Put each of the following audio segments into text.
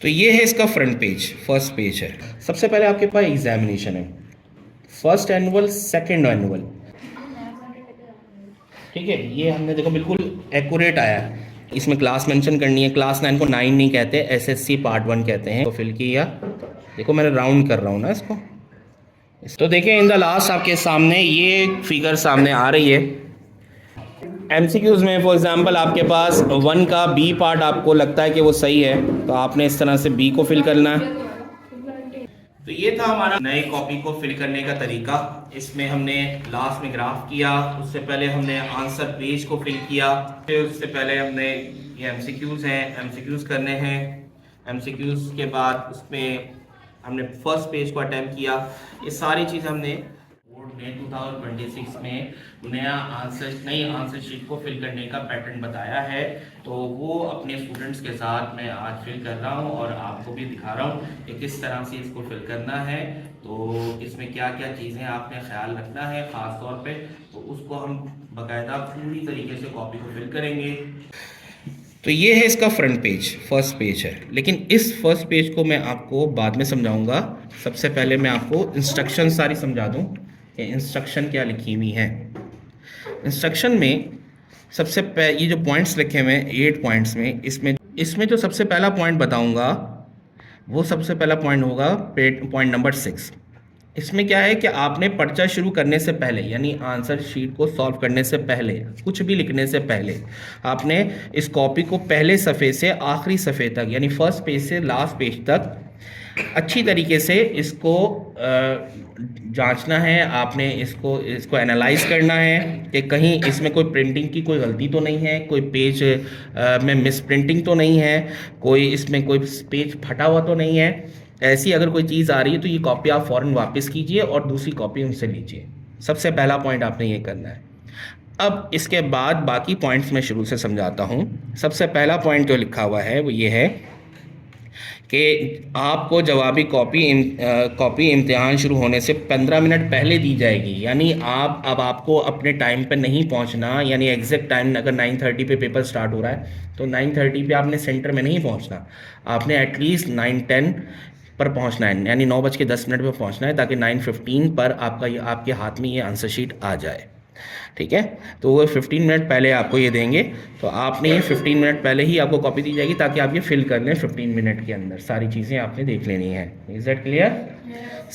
तो ये है इसका फ्रंट पेज, फर्स्ट पेज है। सबसे पहले आपके पास एग्जामिनेशन है, फर्स्ट एनुअल, सेकंड एनुअल, ठीक है। ये हमने देखो बिल्कुल एक्यूरेट आया है। इसमें क्लास मेंशन करनी है, क्लास 9 को 9 नहीं कहते, एसएससी पार्ट 1 कहते हैं। तो फिल किया, देखो मैंने राउंड कर रहा हूँ ना इसको। तो देखिए इन द लास्ट आपके सामने ये फिगर सामने आ रही है। एमसीक्यूज में फॉर एग्जांपल आपके पास 1 का बी पार्ट आपको लगता है कि वो सही है, तो आपने इस तरह से बी को फिल करना है। तो ये था हमारा नए कॉपी को फिल करने का तरीका। इसमें हमने लास्ट में ग्राफ किया, उससे पहले हमने आंसर पेज को फिल किया, फिर उससे पहले हमने ये एमसीक्यूज हैं, एमसीक्यूज करने हैं। एमसीक्यूज के बाद उसमें हमने फर्स्ट पेज को अटेम्प्ट किया। ये सारी चीज़ हमने बोर्ड ने 2026 में नई आंसर शीट को फिल करने का पैटर्न बताया है। तो वो अपने स्टूडेंट्स के साथ मैं आज फिल कर रहा हूँ और आपको भी दिखा रहा हूँ कि किस तरह से इसको फिल करना है। तो इसमें क्या क्या चीज़ें आपने ख्याल रखना है ख़ास तौर पे, तो उसको हम बाकायदा पूरी तरीके से कॉपी को फिल करेंगे। तो ये है इसका फ्रंट पेज, फर्स्ट पेज है। लेकिन इस फर्स्ट पेज को मैं आपको बाद में समझाऊंगा। सबसे पहले मैं आपको इंस्ट्रक्शन सारी समझा दूं कि इंस्ट्रक्शन क्या लिखी हुई है। इंस्ट्रक्शन में ये जो पॉइंट्स लिखे हुए हैं 8 पॉइंट्स में, इसमें जो सबसे पहला पॉइंट बताऊंगा वो सबसे पहला पॉइंट होगा पॉइंट नंबर 6। इसमें क्या है कि आपने पर्चा शुरू करने से पहले, यानी आंसर शीट को सॉल्व करने से पहले, कुछ भी लिखने से पहले, आपने इस कॉपी को पहले सफ़े से आखिरी सफ़े तक, यानी फर्स्ट पेज से लास्ट पेज तक अच्छी तरीके से इसको जांचना है। आपने इसको एनालाइज करना है कि कहीं इसमें कोई प्रिंटिंग की कोई गलती तो नहीं है, कोई पेज में मिस प्रिंटिंग तो नहीं है, कोई इसमें कोई पेज फटा हुआ तो नहीं है। ऐसी अगर कोई चीज़ आ रही है तो ये कॉपी आप फ़ौरन वापस कीजिए और दूसरी कॉपी उनसे लीजिए। सबसे पहला पॉइंट आपने ये करना है। अब इसके बाद बाकी पॉइंट्स मैं शुरू से समझाता हूँ। सबसे पहला पॉइंट जो लिखा हुआ है वो ये है कि आपको जवाबी कॉपी इम्तिहान शुरू होने से 15 मिनट पहले दी जाएगी। यानी अब आपको अपने टाइम पे नहीं पहुंचना, यानी एग्जैक्ट टाइम अगर 9:30 पे पेपर स्टार्ट हो रहा है तो 9:30 पे आपने सेंटर में नहीं पहुंचना, आपने एटलीस्ट 9:10 पर पहुंचना है, यानी 9:10 पर पहुंचना है, ताकि 9:15 पर आपके हाथ में ये आंसर शीट आ जाए। ठीक है, तो वो 15 मिनट पहले आपको ये देंगे, तो आपने ये 15 मिनट पहले ही आपको कॉपी दी जाएगी ताकि आप ये फिल कर लें 15 मिनट के अंदर। सारी चीज़ें आपने देख लेनी है। Is that clear?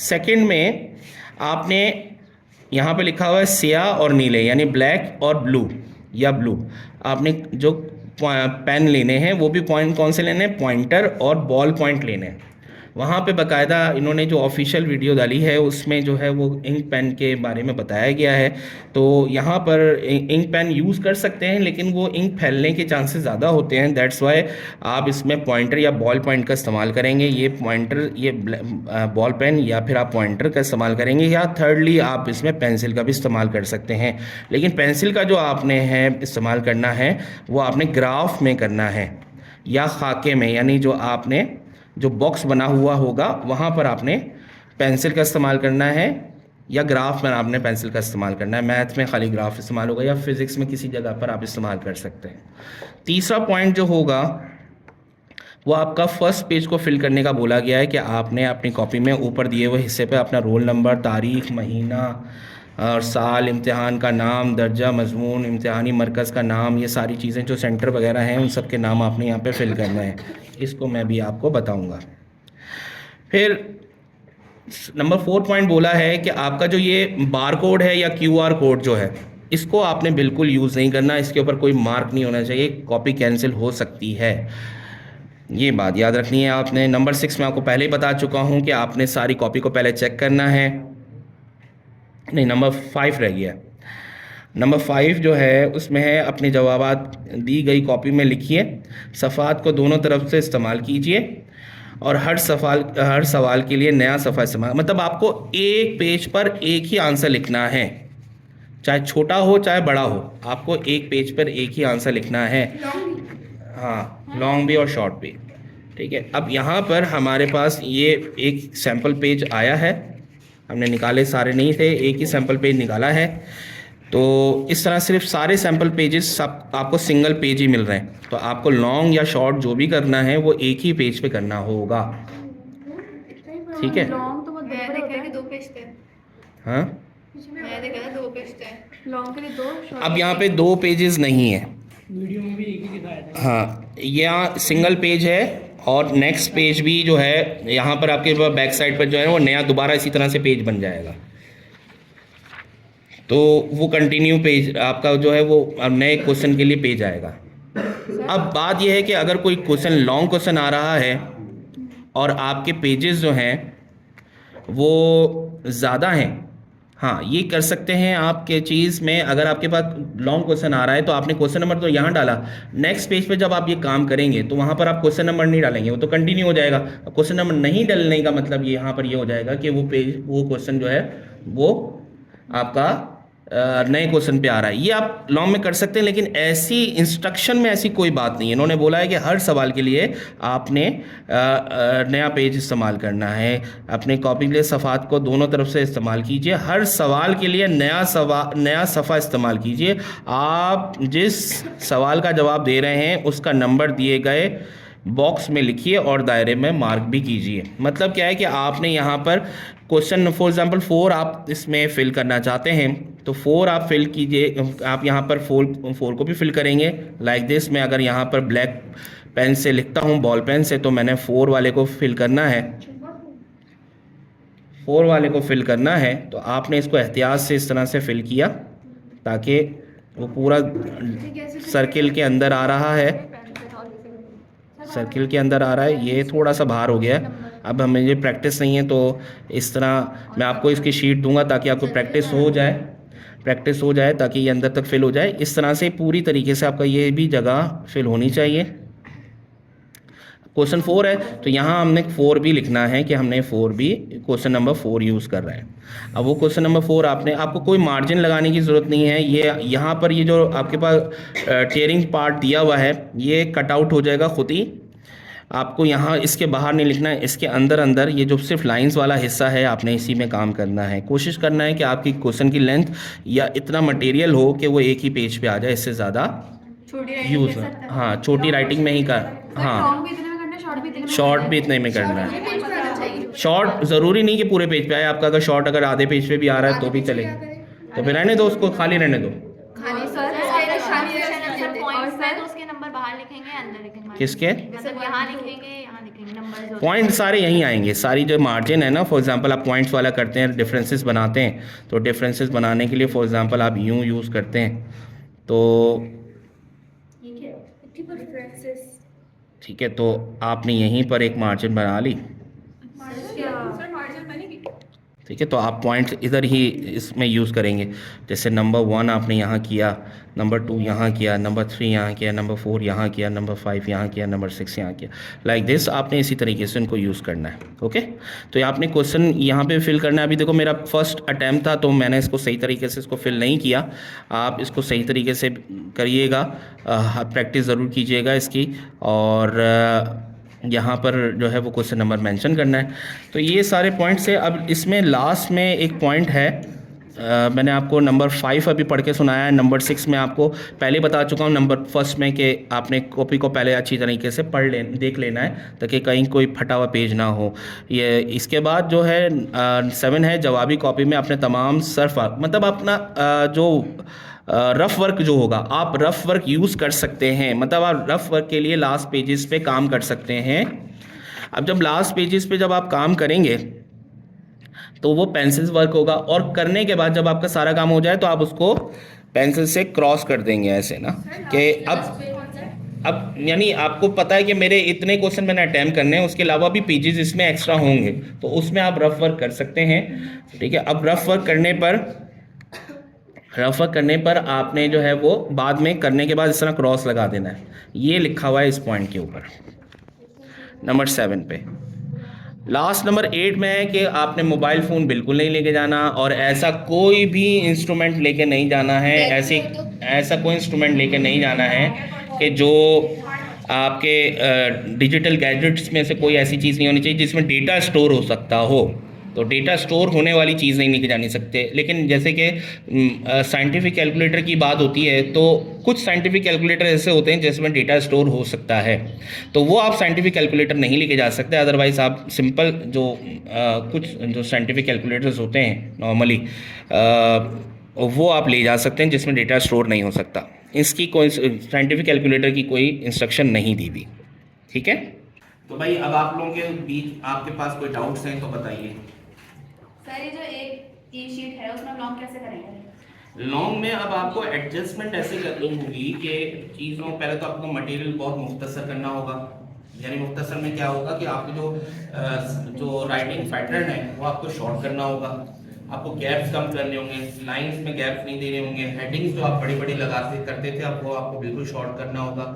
सेकंड में आपने यहाँ पे लिखा हुआ है स्याह और नीले, यानी ब्लैक और ब्लू या ब्लू। आपने जो पेन लेने हैं वो भी पॉइंट कौन से लेने हैं, पॉइंटर और बॉल पॉइंट लेने हैं। वहाँ पे बाकायदा इन्होंने जो ऑफिशियल वीडियो डाली है उसमें जो है वो इंक पेन के बारे में बताया गया है। तो यहाँ पर इंक पेन यूज़ कर सकते हैं, लेकिन वो इंक फैलने के चांसेस ज़्यादा होते हैं। दैट्स वाई आप इसमें पॉइंटर या बॉल पॉइंट का इस्तेमाल करेंगे। ये बॉल पेन या फिर आप पॉइंटर का इस्तेमाल करेंगे, या थर्डली आप इसमें पेंसिल का भी इस्तेमाल कर सकते हैं। लेकिन पेंसिल का जो आपने है इस्तेमाल करना है वो आपने ग्राफ में करना है या खाके में, यानी जो बॉक्स बना हुआ होगा वहाँ पर आपने पेंसिल का इस्तेमाल करना है, या ग्राफ में आपने पेंसिल का इस्तेमाल करना है। मैथ में खाली ग्राफ इस्तेमाल होगा, या फिज़िक्स में किसी जगह पर आप इस्तेमाल कर सकते हैं। तीसरा पॉइंट जो होगा वो आपका फर्स्ट पेज को फिल करने का बोला गया है कि आपने अपनी कॉपी में ऊपर दिए हुए हिस्से पे अपना रोल नंबर, तारीख, महीना और साल, इम्तिहान का नाम, दर्जा, मजमून, इम्तिहानी मरकज़ का नाम, ये सारी चीज़ें जो सेंटर वगैरह हैं उन सब के नाम आपने यहाँ पे फिल करना है। इसको मैं भी आपको बताऊँगा। फिर नंबर 4 पॉइंट बोला है कि आपका जो ये बार कोड है या QR कोड जो है, इसको आपने बिल्कुल यूज़ नहीं करना, इसके ऊपर कोई मार्क नहीं होना चाहिए, कॉपी कैंसिल हो सकती है। ये बात याद रखनी है आपने। नंबर 6 में आपको पहले ही बता चुका हूँ कि आपने सारी कॉपी को पहले चेक करना है। नहीं, नंबर 5 रह गया। नंबर 5 जो है उसमें है अपने जवाबात दी गई कॉपी में लिखिए, सफ़ात को दोनों तरफ से इस्तेमाल कीजिए और हर सवाल के लिए नया सफ़ा इस्तेमाल, मतलब आपको एक पेज पर एक ही आंसर लिखना है, चाहे छोटा हो चाहे बड़ा हो, आपको एक पेज पर एक ही आंसर लिखना है। हाँ, लॉन्ग भी और शॉर्ट भी। ठीक है, अब यहाँ पर हमारे पास ये एक सैम्पल पेज आया है, हमने निकाले सारे नहीं थे, एक ही सैम्पल पेज निकाला है। तो इस तरह सिर्फ सारे सैम्पल पेजेस सब आपको सिंगल पेज ही मिल रहे हैं, तो आपको लॉन्ग या शॉर्ट जो भी करना है वो एक ही पेज पे करना होगा, ठीक है। लॉन्ग तो बहुत बड़े मैंने होते कहा कि हैं। 2 पेज थे, हाँ, मैंने कहा 2 पेज थे। लॉन्ग के लिए 2, शॉर्ट अब यहाँ पे 2 पेजेस नहीं है, वीडियो में भी एक ही दिखाया था। हाँ, यहाँ सिंगल पेज है और नेक्स्ट पेज भी जो है यहाँ पर आपके बैक साइड पर जो है वो नया दोबारा इसी तरह से पेज बन जाएगा, तो वो कंटिन्यू पेज आपका जो है वो अब नए क्वेश्चन के लिए पेज आएगा। अब बात यह है कि अगर कोई क्वेश्चन लॉन्ग क्वेश्चन आ रहा है और आपके पेजेस जो हैं वो ज़्यादा हैं, हाँ ये कर सकते हैं आपके चीज़ में। अगर आपके पास लॉन्ग क्वेश्चन आ रहा है तो आपने क्वेश्चन नंबर तो यहाँ डाला, नेक्स्ट पेज पे जब आप ये काम करेंगे तो वहाँ पर आप क्वेश्चन नंबर नहीं डालेंगे, वो तो कंटिन्यू हो जाएगा। क्वेश्चन नंबर नहीं डालने का मतलब ये यहाँ पर ये हो जाएगा कि वो पेज वो क्वेश्चन जो है वो आपका नए क्वेश्चन पे आ रहा है। ये आप लॉन्ग में कर सकते हैं, लेकिन ऐसी इंस्ट्रक्शन में ऐसी कोई बात नहीं है। इन्होंने बोला है कि हर सवाल के लिए आपने नया पेज इस्तेमाल करना है। अपने कॉपी के लिए सफ़ात को दोनों तरफ से इस्तेमाल कीजिए, हर सवाल के लिए नया सफ़ा इस्तेमाल कीजिए। आप जिस सवाल का जवाब दे रहे हैं उसका नंबर दिए गए बॉक्स में लिखिए और दायरे में मार्क भी कीजिए। मतलब क्या है कि आपने यहाँ पर क्वेश्चन फॉर एग्जांपल 4 आप इसमें फिल करना चाहते हैं तो 4 आप फिल कीजिए। आप यहाँ पर 4 को भी फिल करेंगे लाइक दिस। मैं अगर यहाँ पर ब्लैक पेन से लिखता हूँ, बॉल पेन से, तो मैंने 4 वाले को फिल करना है, 4 वाले को फिल करना है। तो आपने इसको एहतियात से इस तरह से फिल किया ताकि वो पूरा सर्किल के अंदर आ रहा है, सर्किल के अंदर आ रहा है। ये थोड़ा सा बाहर हो गया है, अब हमें ये प्रैक्टिस नहीं है तो इस तरह मैं आपको इसकी शीट दूंगा ताकि आपको प्रैक्टिस हो जाए ताकि ये अंदर तक फिल हो जाए। इस तरह से पूरी तरीके से आपका ये भी जगह फिल होनी चाहिए। क्वेश्चन 4 है तो यहाँ हमने 4 भी लिखना है कि हमने 4 भी क्वेश्चन नंबर 4 यूज़ कर रहे हैं। अब वो क्वेश्चन नंबर 4 आपको कोई मार्जिन लगाने की ज़रूरत नहीं है। ये यहाँ पर ये जो आपके पास टेयरिंग पार्ट दिया हुआ है ये कट आउट हो जाएगा खुद ही। आपको यहाँ इसके बाहर नहीं लिखना है, इसके अंदर ये जो सिर्फ लाइंस वाला हिस्सा है आपने इसी में काम करना है। कोशिश करना है कि आपकी क्वेश्चन की लेंथ या इतना मटेरियल हो कि वो एक ही पेज पे आ जाए, इससे ज़्यादा यूज़, हाँ छोटी राइटिंग में ही कर, हाँ शॉर्ट भी इतने में करना है। शॉर्ट ज़रूरी नहीं कि पूरे पेज पे आए, आपका अगर शॉर्ट अगर आधे पेज पे भी आ रहा है तो भी चलेगा, तो फिर रहने दो, उसको खाली रहने दो। उसके नंबर बाहर लिखेंगे, अंदर लिखेंगे। किसके यहाँ लिखेंगे नंबर। पॉइंट सारे यहीं आएंगे, सारी जो मार्जिन है ना, फॉर एग्जांपल आप पॉइंट्स वाला करते हैं, डिफरेंसेस बनाते हैं, तो डिफरेंसेस बनाने के लिए फॉर एग्जांपल आप यूँ यूज़ करते हैं तो ठीक है, तो आपने यहीं पर एक मार्जिन बना ली, ठीक है। तो आप पॉइंट्स इधर ही इसमें यूज़ करेंगे। जैसे नंबर 1 आपने यहाँ किया, नंबर 2 यहाँ किया, नंबर 3 यहाँ किया, नंबर 4 यहाँ किया, नंबर 5 यहाँ किया, नंबर 6 यहाँ किया, लाइक दिस। आपने इसी तरीके से इनको यूज़ करना है, ओके। तो ये आपने क्वेश्चन यहाँ पे फिल करना है। अभी देखो मेरा फर्स्ट अटैम्प्ट था तो मैंने इसको सही तरीके से इसको फिल नहीं किया। आप इसको सही तरीके से करिएगा, प्रैक्टिस ज़रूर कीजिएगा इसकी, और यहाँ पर जो है वो क्वेश्चन नंबर मेंशन करना है। तो ये सारे पॉइंट्स है। अब इसमें लास्ट में एक पॉइंट है, मैंने आपको नंबर 5 अभी पढ़ के सुनाया है। नंबर 6 में आपको पहले बता चुका हूँ नंबर फर्स्ट में कि आपने कॉपी को पहले अच्छी तरीके से देख लेना है ताकि कहीं कोई फटा हुआ पेज ना हो। ये इसके बाद जो है 7 है, जवाबी कॉपी में अपने तमाम सर्फ मतलब अपना जो रफ़ वर्क जो होगा, आप रफ़ वर्क यूज़ कर सकते हैं। मतलब आप रफ़ वर्क के लिए लास्ट पेजेस पे काम कर सकते हैं। अब जब लास्ट पेजेस पे जब आप काम करेंगे तो वो पेंसिल वर्क होगा, और करने के बाद जब आपका सारा काम हो जाए तो आप उसको पेंसिल से क्रॉस कर देंगे ऐसे ना, कि अब यानी आपको पता है कि मेरे इतने क्वेश्चन मैंने अटैम्प्ट करने हैं, उसके अलावा भी पेजेस इसमें एक्स्ट्रा होंगे, तो उसमें आप रफ़ वर्क कर सकते हैं, ठीक है। अब रफ़ वर्क करने पर आपने जो है वो बाद में करने के बाद इस तरह क्रॉस लगा देना है। ये लिखा हुआ है इस पॉइंट के ऊपर नंबर 7 पे। लास्ट नंबर 8 में है कि आपने मोबाइल फ़ोन बिल्कुल नहीं लेके जाना, और ऐसा कोई भी इंस्ट्रूमेंट लेके नहीं जाना है। ऐसा कोई इंस्ट्रूमेंट लेके नहीं जाना है कि जो आपके डिजिटल गैजेट्स में से कोई ऐसी चीज़ नहीं होनी चाहिए जिसमें डेटा स्टोर हो सकता हो, तो डेटा स्टोर होने वाली चीज़ नहीं लेके जानी सकते। लेकिन जैसे कि साइंटिफिक कैलकुलेटर की बात होती है तो कुछ साइंटिफिक कैलकुलेटर ऐसे होते हैं जिसमें डेटा स्टोर हो सकता है, तो वो आप साइंटिफिक कैलकुलेटर नहीं लेके जा सकते। अदरवाइज़ आप सिंपल जो कुछ जो साइंटिफिक कैलकुलेटर्स होते हैं नॉर्मली वो आप ले जा सकते हैं जिसमें डेटा स्टोर नहीं हो सकता। इसकी कोई साइंटिफिक कैलकुलेटर की कोई इंस्ट्रक्शन नहीं दी हुई, ठीक है। तो भाई अब आप लोगों के बीच आपके पास कोई डाउट्स हैं तो बताइए। सर ये जो एक ई शीट है उसमें लॉन्ग कैसे करेंगे? लॉन्ग में अब आपको एडजस्टमेंट ऐसे करनी होगी कि चीज़ों पहले तो आपको मटेरियल बहुत मुख्तसर करना होगा। यानी मुख्तसर में क्या होगा कि आपके जो राइटिंग पैटर्न है वो आपको शॉर्ट करना होगा, आपको गैप्स कम करने होंगे, लाइंस में गैप्स नहीं देने होंगे, हेडिंग्स जो आप बड़ी बड़ी लगाते करते थे आपको बिल्कुल शॉर्ट करना होगा।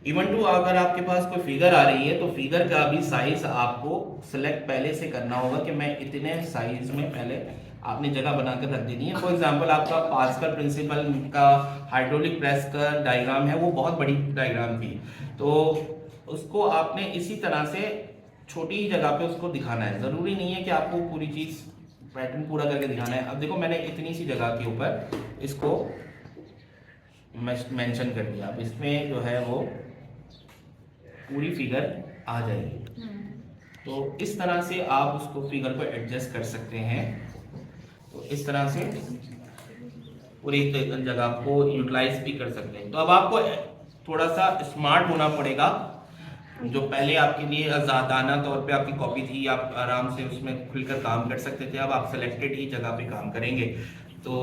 इवन टू अगर आपके पास कोई फिगर आ रही है तो फिगर का भी साइज आपको सिलेक्ट पहले से करना होगा कि मैं इतने साइज में पहले आपने जगह बनाकर रख देनी है। फॉर एग्जांपल आपका पास्कल प्रिंसिपल का हाइड्रोलिक प्रेस का डायग्राम है, वो बहुत बड़ी डायग्राम थी, तो उसको आपने इसी तरह से छोटी ही जगह पे उसको दिखाना है। ज़रूरी नहीं है कि आपको पूरी चीज़ पैटर्न पूरा करके दिखाना है। अब देखो मैंने इतनी सी जगह के ऊपर इसको मेंशन कर दिया, अब इसमें जो है वो पूरी फिगर आ जाएगी। तो इस तरह से आप उसको फिगर को एडजस्ट कर सकते हैं। तो इस तरह से पूरी जगह को यूटिलाइज भी कर सकते हैं। तो अब आपको थोड़ा सा स्मार्ट होना पड़ेगा। जो पहले आपके लिए आज़ादाना तौर पे आपकी कॉपी थी, आप आराम से उसमें खुलकर काम कर सकते थे, अब आप सेलेक्टेड ही जगह पे काम करेंगे। तो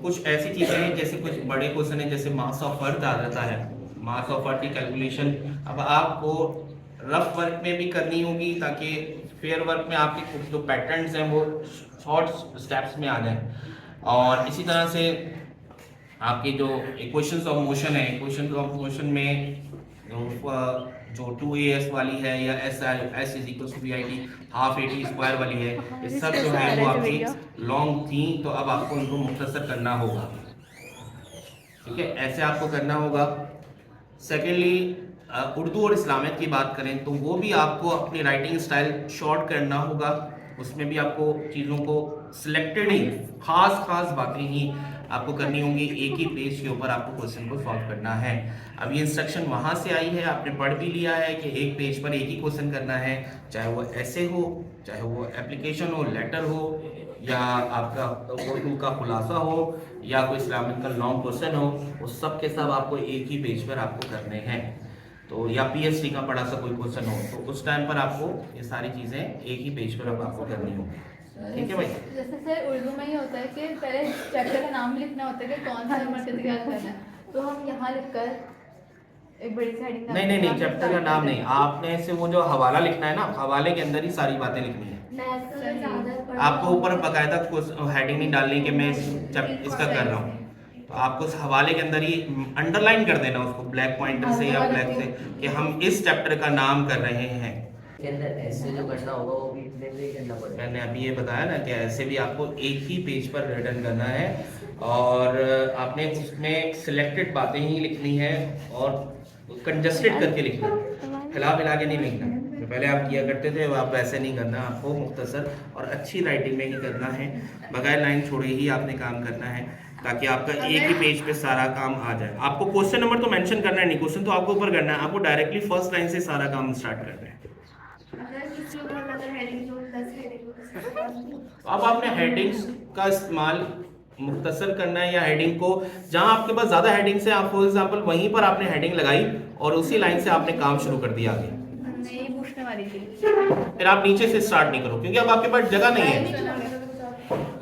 कुछ ऐसी चीज़ें हैं जैसे कुछ बड़े क्वेश्चन है, जैसे मास ऑफ अर्थ आ जाता है, मास ऑफ अर्थ की कैलकुलेशन अब आपको रफ वर्क में भी करनी होगी ताकि फेयर वर्क में आपके जो पैटर्न्स हैं वो शॉर्ट स्टेप्स में आ जाएं। और इसी तरह से आपके जो इक्वेशंस ऑफ मोशन है, इक्वेशंस ऑफ मोशन में जो 2as वाली है या s is B I T half A T square वाली है, ये सब जो है वो आपकी लॉन्ग थी, तो अब आपको इनको मुख्तसर करना होगा। ठीक है, ऐसे आपको करना होगा। सेकेंडली उर्दू और इस्लामियत की बात करें तो वो भी आपको अपनी राइटिंग स्टाइल शॉर्ट करना होगा। उसमें भी आपको चीज़ों को सिलेक्टेड ही खास बातें ही आपको करनी होंगी। एक ही पेज के ऊपर आपको क्वेश्चन को सॉल्व करना है। अब ये इंस्ट्रक्शन वहाँ से आई है, आपने पढ़ भी लिया है कि एक पेज पर एक ही क्वेश्चन करना है, चाहे वो ऐसे हो, चाहे वो एप्लीकेशन हो, लेटर हो, या आपका उर्दू का खुलासा हो, या कोई इस्लामिक का लॉन्ग क्वेश्चन हो, उस सब के सब आपको एक ही पेज पर आपको करने हैं। तो या पीएचडी का बड़ा सा कोई क्वेश्चन हो तो उस टाइम पर आपको ये सारी चीज़ें एक ही पेज पर अब आपको करनी होगी। ठीक है भाई। जैसे सर उर्दू में ही होता है कि पहले चैप्टर का नाम भी लिखना होता है कि कौन सा नंबर से तैयार करना है, तो हम यहाँ लिखकर एक बड़ी सी हेडिंग नहीं चैप्टर का नाम नहीं, आपने से वो जो हवाला लिखना है ना, हवाले के अंदर ही सारी बातें लिखनी है। आपको ऊपर बाकायदा हेडिंग नहीं डालनी कि मैं इसका कर रहा हूँ, तो आपको उस हवाले के अंदर ही अंडरलाइन कर देना उसको ब्लैक पॉइंटर से या ब्लैक से कि हम इस चैप्टर का नाम कर रहे हैं। के अंदर ऐसे जो करना होगा वो भी इतने पे करना पड़ेगा। मैंने अभी ये बताया ना कि ऐसे भी आपको एक ही पेज पर रिटर्न करना है और आपने उसमें सिलेक्टेड बातें ही लिखनी है और कंजस्टेड करके लिखना, हिला मिला के नहीं लिखना। जो पहले आप किया करते थे वो आप वैसे नहीं करना, आपको मुख्तसर और अच्छी राइटिंग में ही करना है, बगैर लाइन छोड़े ही आपने काम करना है ताकि आपका एक ही पेज पे सारा काम आ जाए। आपको क्वेश्चन नंबर तो मेंशन करना है नहीं, क्वेश्चन तो आपको ऊपर करना है, आपको डायरेक्टली फर्स्ट लाइन से सारा काम स्टार्ट करना है। अब आपने हेडिंग्स का इस्तेमाल मुख्तसर करना है या हेडिंग को जहां आपके पास ज़्यादा हेडिंग्स है, आप फॉर एग्जांपल वहीं पर आपने हेडिंग लगाई और उसी लाइन से आपने काम शुरू कर दिया आगे। नहीं पूछने वाली थी, फिर आप नीचे से स्टार्ट नहीं करो क्योंकि अब आपके पास जगह नहीं है,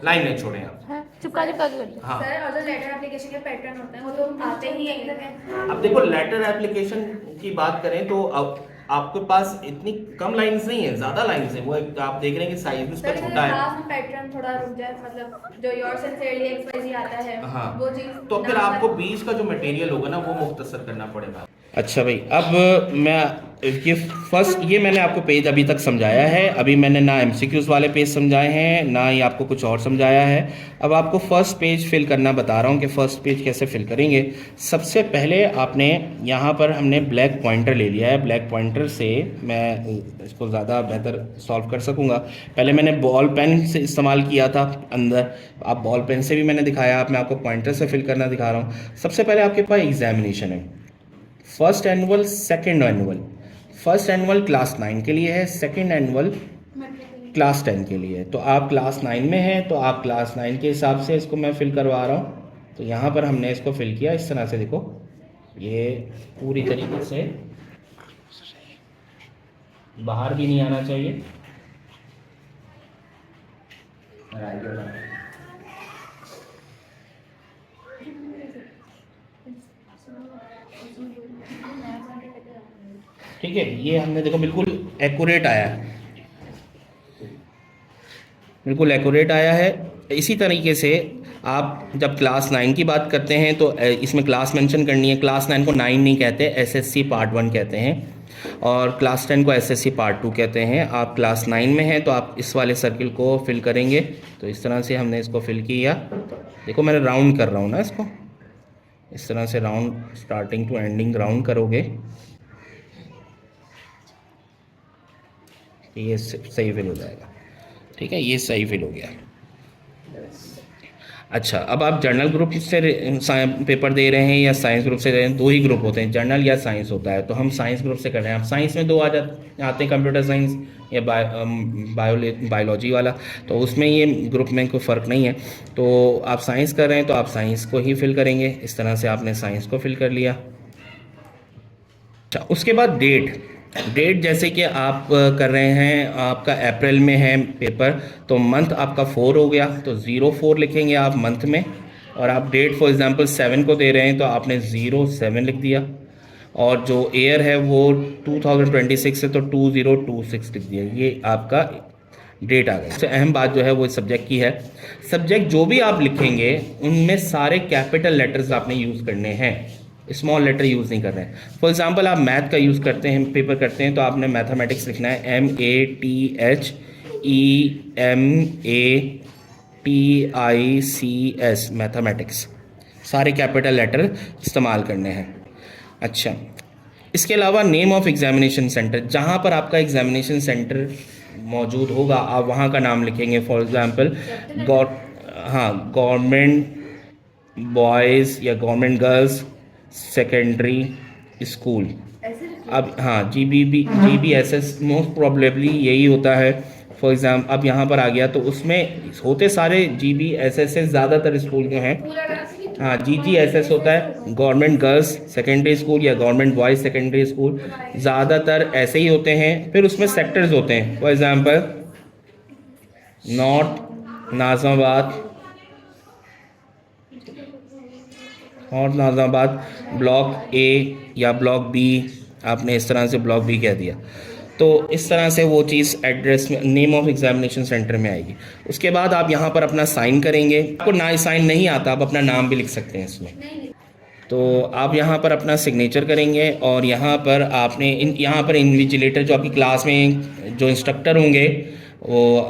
लाइन नहीं छोड़े आप। चिपका हाँ, सर और जो लेटर एप्लीकेशन के पैटर्न होते हैं वो तो आते ही एक जगह। अब देखो लेटर एप्लीकेशन की बात करें तो अब आपके पास इतनी कम लाइंस नहीं है, ज्यादा लाइंस है। वो एक आप देख रहे हैं कि साइज उसका छोटा है। लास्ट में पैटर्न थोड़ा रुक जाए, मतलब जो योर सिंसियरली एक्सवाईजी आता है हाँ, वो चीज तो फिर आपको बीच का जो मटेरियल होगा ना वो मुख्तसर करना पड़ेगा। अच्छा भाई, अब मैं ये फर्स्ट, ये मैंने आपको पेज अभी तक समझाया है। अभी मैंने ना एमसीक्यूज़ वाले पेज समझाए हैं, ना ही आपको कुछ और समझाया है। अब आपको फर्स्ट पेज फिल करना बता रहा हूँ कि फ़र्स्ट पेज कैसे फिल करेंगे। सबसे पहले आपने यहाँ पर हमने ब्लैक पॉइंटर ले लिया है। ब्लैक पॉइंटर से मैं इसको ज़्यादा बेहतर सॉल्व कर सकूँगा। पहले मैंने बॉल पेन से इस्तेमाल किया था अंदर, आप बॉल पेन से भी मैंने दिखाया, अब मैं आपको पॉइंटर से फिल करना दिखा रहा हूँ। सबसे पहले आपके पास एग्जामिनेशन है, first annual, second annual. First annual class 9 के लिए है, सेकेंड एनुअल क्लास 10 के लिए है। तो आप क्लास 9 में हैं तो आप क्लास 9 के हिसाब से इसको मैं फिल करवा रहा हूँ। तो यहाँ पर हमने इसको फिल किया इस तरह से, देखो ये पूरी तरीके से बाहर भी नहीं आना चाहिए। ठीक है, ये हमने देखो बिल्कुल एक्यूरेट आया है, बिल्कुल एक्यूरेट आया है। इसी तरीके से आप जब क्लास 9 की बात करते हैं तो इसमें क्लास मेंशन करनी है। क्लास 9 को 9 नहीं कहते, एसएससी पार्ट 1 कहते हैं, और क्लास 10 को एसएससी पार्ट 2 कहते हैं। आप क्लास 9 में हैं तो आप इस वाले सर्किल को फिल करेंगे। तो इस तरह से हमने इसको फिल किया। देखो मैंने राउंड कर रहा हूँ ना इसको, इस तरह से round, starting to ending round करोगे, ये सही फिल हो जाएगा। ठीक है, ये सही फिल हो गया। अच्छा, अब आप जर्नल ग्रुप से पेपर दे रहे हैं या साइंस ग्रुप से दे रहे हैं? दो ही ग्रुप होते हैं, जर्नल या साइंस होता है। तो हम साइंस ग्रुप से कर रहे हैं। आप साइंस में दो आते हैं, कंप्यूटर साइंस या बायोलॉजी वाला, तो उसमें ये ग्रुप में कोई फ़र्क नहीं है। तो आप साइंस कर रहे हैं तो आप साइंस को ही फिल करेंगे। इस तरह से आपने साइंस को फिल कर लिया। अच्छा, उसके बाद डेट जैसे कि आप कर रहे हैं, आपका अप्रैल में है पेपर, तो मंथ आपका 4 हो गया, तो 04 लिखेंगे आप मंथ में। और आप डेट फॉर एग्जांपल 7 को दे रहे हैं तो आपने 07 लिख दिया। और जो ईयर है वो 2026 है तो 2026 लिख दिया। ये आपका डेट आ गई। सबसे अहम बात जो है वो सब्जेक्ट की है। सब्जेक्ट जो भी आप लिखेंगे उनमें सारे कैपिटल लेटर्स आपने यूज़ करने हैं, स्मॉल लेटर यूज़ नहीं कर रहे हैं। फॉर एग्जांपल आप मैथ का यूज़ करते हैं, पेपर करते हैं, तो आपने मैथमेटिक्स लिखना है MATHEMATICS, मैथमेटिक्स, सारे कैपिटल लेटर इस्तेमाल करने हैं। अच्छा, इसके अलावा नेम ऑफ एग्जामिनेशन सेंटर, जहाँ पर आपका एग्जामिनेशन सेंटर मौजूद होगा आप वहाँ का नाम लिखेंगे। फॉर एग्जांपल गवर्नमेंट बॉयज़ या गवर्नमेंट गर्ल्स सेकेंडरी स्कूल। अब GBSS मोस्ट प्रॉब्लली यही होता है। फॉर एग्जाम्पल अब यहाँ पर आ गया तो उसमें होते सारे GBSS से ज़्यादातर स्कूल जो हैं, GGSS होता है गवर्नमेंट गर्ल्स सेकेंडरी स्कूल या गवर्नमेंट बॉयज़ सेकेंडरी स्कूल, ज़्यादातर ऐसे ही होते हैं। फिर उसमें सेक्टर्स होते हैं, for example north Nazabad block A या ब्लॉक बी, आपने इस तरह से ब्लॉक बी कह दिया। तो इस तरह से वो चीज़ एड्रेस में नेम ऑफ एग्जामिनेशन सेंटर में आएगी। उसके बाद आप यहाँ पर अपना साइन करेंगे। आपको ना साइन नहीं आता, आप अपना नाम भी लिख सकते हैं इसमें। तो आप यहाँ पर अपना सिग्नेचर करेंगे और यहाँ पर आपने यहाँ पर इन्विजिलेटर जो आपकी क्लास में जो इंस्ट्रक्टर होंगे वो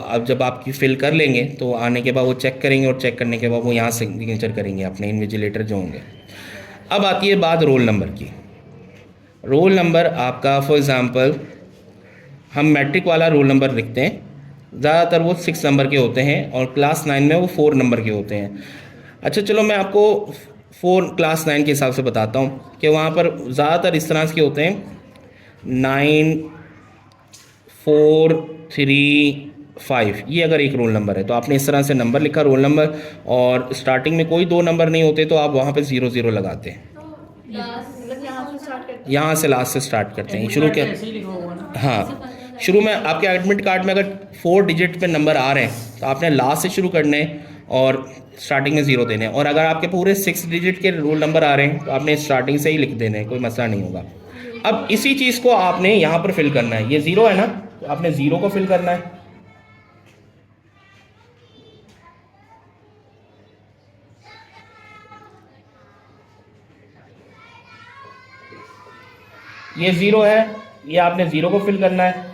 अब जब आपकी फ़िल कर लेंगे तो आने के बाद वो चेक करेंगे, और चेक करने के बाद वो यहाँ सिग्नेचर करेंगे अपने इन्विजिलेटर जो होंगे। अब आती है बात रोल नंबर की। रोल नंबर आपका फॉर एग्ज़ाम्पल हम मैट्रिक वाला रोल नंबर लिखते हैं, ज़्यादातर वो 6 नंबर के होते हैं, और क्लास 9 में वो 4 नंबर के होते हैं। अच्छा चलो मैं आपको 4 क्लास 9 के हिसाब से बताता हूँ कि वहाँ पर ज़्यादातर इस तरह के होते हैं 9 4 3 5। ये अगर एक रोल नंबर है तो आपने इस तरह से नंबर लिखा रोल नंबर, और स्टार्टिंग में कोई 2 नंबर नहीं होते तो आप वहाँ पे 0 लगाते हैं। यहाँ से लास्ट से स्टार्ट करते हैं। शुरू के शुरू में आपके एडमिट कार्ड में अगर 4 डिजिट पे नंबर आ रहे हैं तो आपने लास्ट से शुरू करने और स्टार्टिंग में 0 देने हैं। और अगर आपके पूरे 6 डिजिट के रोल नंबर आ रहे हैं तो आपने स्टार्टिंग से ही लिख देने हैं, कोई मसला नहीं होगा। अब इसी चीज़ को आपने यहाँ पर फिल करना है। ये 0 है ना, तो आपने 0 को फिल करना है। ये 0 है, ये आपने 0 को फिल करना है।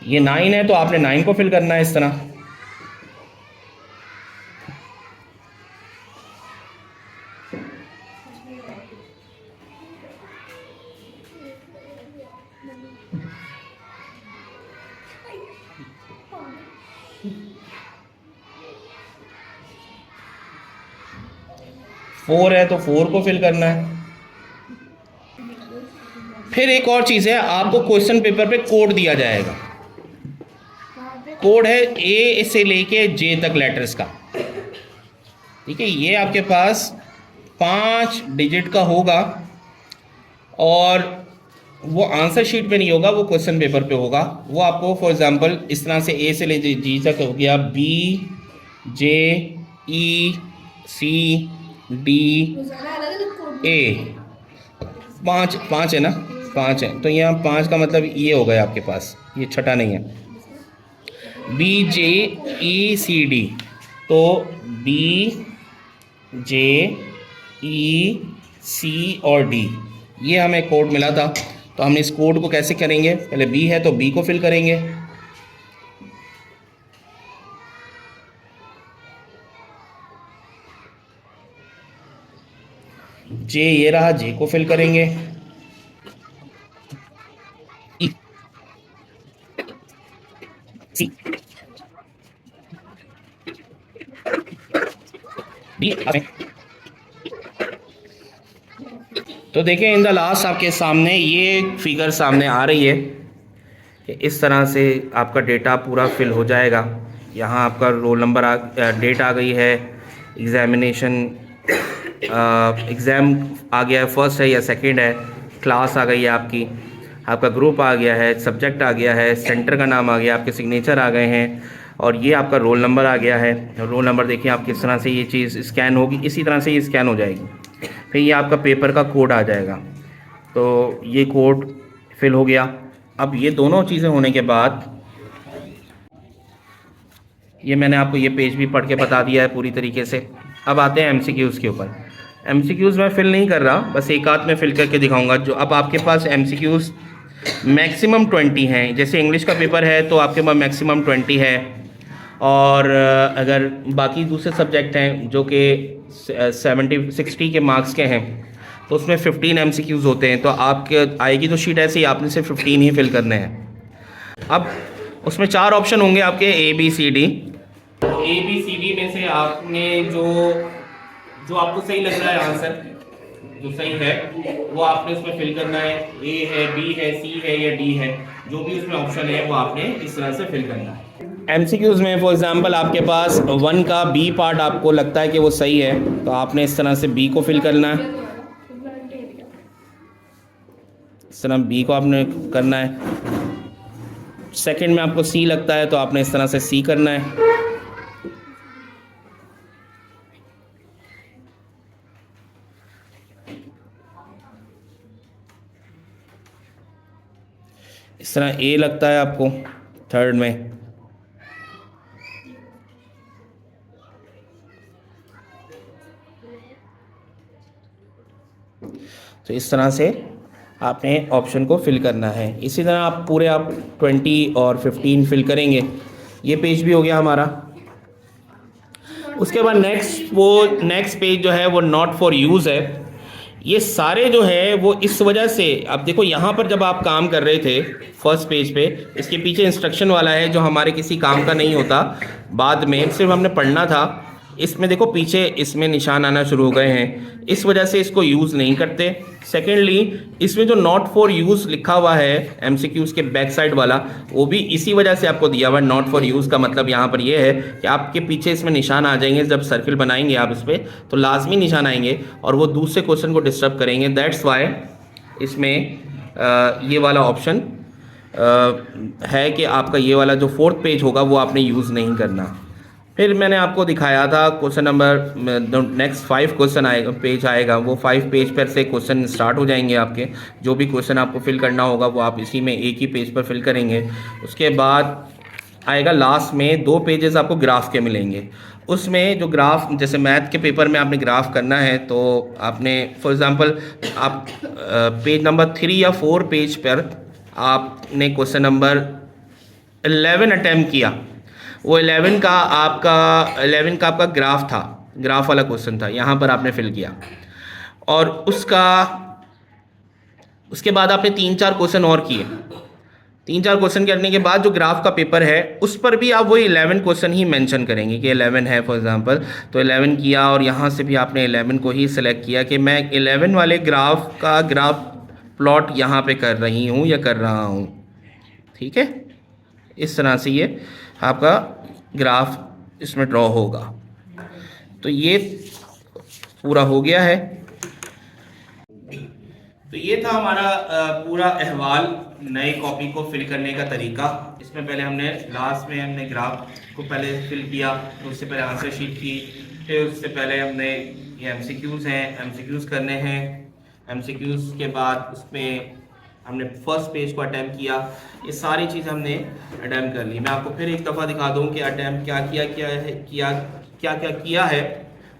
ये 9 है तो आपने 9 को फिल करना है इस तरह। फोर है तो 4 को फिल करना है। फिर एक और चीज़ है, आपको क्वेश्चन पेपर पे कोड दिया जाएगा। कोड है ए से लेके जे तक लेटर्स का, ठीक है। ये आपके पास 5 डिजिट का होगा और वो आंसर शीट पे नहीं होगा, वो क्वेश्चन पेपर पे होगा। वो आपको फॉर एग्जांपल इस तरह से ए से ले जी तक हो गया, बी जे ई सी डी ए, 5 है ना, 5 है तो यहाँ 5 का मतलब ये हो गया आपके पास, ये छठा नहीं है। बी जे ई सी डी, तो बी जे ई सी और डी, ये हमें कोड मिला था। तो हम इस कोड को कैसे करेंगे, पहले बी है तो बी को फिल करेंगे, जे ये रहा, जे को फिल करेंगे, सी डी। तो देखें इन द लास्ट आपके सामने ये फिगर सामने आ रही है कि इस तरह से आपका डेटा पूरा फिल हो जाएगा। यहाँ आपका रोल नंबर डेट आ गई है, एग्जामिनेशन एग्ज़ाम आ गया है, फर्स्ट है या सेकंड है, क्लास आ गई है आपकी, आपका ग्रुप आ गया है, सब्जेक्ट आ गया है, सेंटर का नाम आ गया, आपके सिग्नेचर आ गए हैं और ये आपका रोल नंबर आ गया है। रोल नंबर देखिए आप किस तरह से ये चीज़ स्कैन होगी, इसी तरह से ये स्कैन हो जाएगी। फिर ये आपका पेपर का कोड आ जाएगा, तो ये कोड फिल हो गया। अब ये दोनों चीज़ें होने के बाद ये मैंने आपको ये पेज भी पढ़ के बता दिया है पूरी तरीके से। अब आते हैं एमसीक्यूज़ के ऊपर। एमसीक्यूज़ मैं फिल नहीं कर रहा, बस एक आध में फिल करके दिखाऊंगा। जो अब आपके पास एमसीक्यूज़ मैक्सिमम 20 हैं, जैसे इंग्लिश का पेपर है तो आपके पास मैक्सिमम 20 है, और अगर बाकी दूसरे सब्जेक्ट हैं जो कि 60 के मार्क्स के हैं तो उसमें 15 एमसीक्यूज़ होते हैं। तो आपके आएगी तो शीट ऐसे ही, आपने सिर्फ 15 ही फिल करने हैं। अब उसमें 4 ऑप्शन होंगे आपके A B C D. A B C D में से आपने जो आपको सही लग रहा है आंसर जो सही है वो आपने उसमें फिल करना है। ए है, बी है, सी है या डी है, जो भी उसमें ऑप्शन है वो आपने इस तरह से फिल करना है। एमसीक्यूज़ में फॉर एग्जांपल आपके पास 1 का बी पार्ट आपको लगता है कि वो सही है, तो आपने इस तरह से बी को फिल करना है, इस तरह बी को आपने करना है। सेकंड में आपको सी लगता है तो आपने इस तरह से सी करना है। इस तरह ए लगता है आपको थर्ड में। तो इस तरह से आपने ऑप्शन को फिल करना है। इसी तरह आप पूरे 20 और 15 फिल करेंगे। ये पेज भी हो गया हमारा। उसके बाद नेक्स्ट पेज जो है वो नॉट फॉर यूज़ है। ये सारे जो है वो इस वजह से, अब देखो यहाँ पर जब आप काम कर रहे थे फर्स्ट पेज पे, इसके पीछे इंस्ट्रक्शन वाला है जो हमारे किसी काम का नहीं होता, बाद में सिर्फ हमने पढ़ना था। इसमें देखो पीछे इसमें निशान आना शुरू हो गए हैं, इस वजह से इसको यूज़ नहीं करते। सेकेंडली इसमें जो नॉट फॉर यूज़ लिखा हुआ है एमसीक्यूज़ के बैक साइड वाला, वो भी इसी वजह से आपको दिया हुआ है। नॉट फॉर यूज़ का मतलब यहाँ पर ये है कि आपके पीछे इसमें निशान आ जाएंगे, जब सर्किल बनाएंगे आप इस पर तो लाजमी निशान आएंगे और वो दूसरे क्वेश्चन को डिस्टर्ब करेंगे। दैट्स वाई इसमें ये वाला ऑप्शन है कि आपका ये वाला जो 4th पेज होगा वो आपने यूज़ नहीं करना। फिर मैंने आपको दिखाया था क्वेश्चन नंबर नेक्स्ट 5 क्वेश्चन आएगा, पेज आएगा, वो 5 पेज पर से क्वेश्चन स्टार्ट हो जाएंगे आपके। जो भी क्वेश्चन आपको फिल करना होगा वो आप इसी में एक ही पेज पर फिल करेंगे। उसके बाद आएगा लास्ट में 2 पेजेस आपको ग्राफ के मिलेंगे। उसमें जो ग्राफ, जैसे मैथ के पेपर में आपने ग्राफ करना है तो आपने फॉर एग्ज़ाम्पल आप पेज नंबर 3 या 4 पेज पर आपने क्वेश्चन नंबर 11 अटैम्प्ट किया। वो 11 का आपका ग्राफ था, ग्राफ वाला क्वेश्चन था, यहाँ पर आपने फिल किया। और उसके बाद आपने 3-4 क्वेश्चन और किए। 3-4 क्वेश्चन करने के बाद जो ग्राफ का पेपर है उस पर भी आप वही 11 क्वेश्चन ही मेंशन करेंगे कि 11 है फॉर एग्जांपल। तो 11 किया और यहाँ से भी आपने 11 को ही सिलेक्ट किया कि मैं 11 वाले ग्राफ का ग्राफ प्लॉट यहाँ पे कर रही हूँ या कर रहा हूँ। ठीक है, इस तरह से ये आपका ग्राफ इसमें ड्रॉ होगा। तो ये पूरा हो गया है। तो ये था हमारा पूरा अहवाल, नई कॉपी को फिल करने का तरीका। इसमें पहले हमने लास्ट में हमने ग्राफ को पहले फिल किया, उससे पहले आंसर शीट की, फिर उससे पहले हमने ये एमसीक्यूज़ हैं, एमसीक्यूज़ करने हैं। एमसीक्यूज़ के बाद उसमें हमने फर्स्ट पेज को अटैम्प्ट किया। ये सारी चीज़ हमने अटैम्प्ट कर ली। मैं आपको फिर एक दफ़ा दिखा दूँ कि अटैम्प्ट क्या किया है।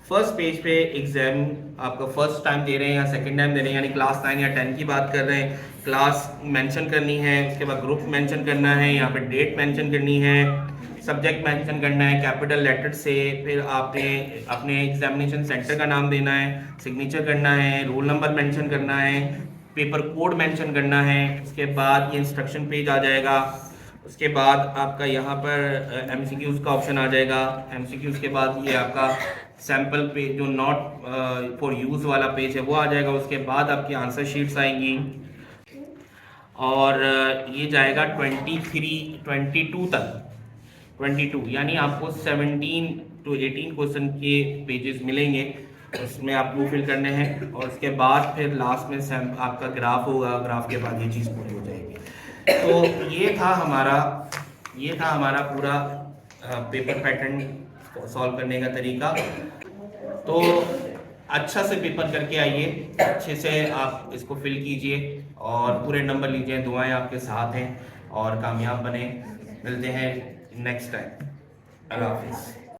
फर्स्ट पेज पे एग्ज़ाम आपका फर्स्ट टाइम दे रहे हैं या सेकंड टाइम दे रहे हैं, यानी क्लास 9 या 10 की बात कर रहे हैं। क्लास मेंशन करनी है, उसके बाद ग्रुप मेंशन करना है, यहाँ पे डेट मेंशन करनी है, सब्जेक्ट मेंशन करना है कैपिटल लेटर से। फिर आपने अपने एग्जामिनेशन सेंटर का नाम देना है, सिग्नेचर करना है, रोल नंबर मेंशन करना है, पेपर कोड मेंशन करना है। उसके बाद ये इंस्ट्रक्शन पेज आ जाएगा। उसके बाद आपका यहाँ पर एमसीक्यूज़ का ऑप्शन आ जाएगा। एमसीक्यूज़ के बाद ये आपका सैम्पल पेज जो नॉट फॉर यूज़ वाला पेज है वो आ जाएगा। उसके बाद आपकी आंसर शीट्स आएंगी और ये जाएगा 22 तक। 22 यानी आपको 17 to 18 क्वेश्चन के पेजेस मिलेंगे, उसमें आपको फिल करने हैं। और उसके बाद फिर लास्ट में आपका ग्राफ होगा, ग्राफ के बाद ये चीज़ पूरी हो जाएगी। तो ये था हमारा पूरा पेपर पैटर्न सॉल्व करने का तरीका। तो अच्छा से पेपर करके आइए, अच्छे से आप इसको फिल कीजिए और पूरे नंबर लीजिए। दुआएं आपके साथ हैं और कामयाब बने। मिलते हैं नेक्स्ट टाइम। अल्लाह हाफिज़।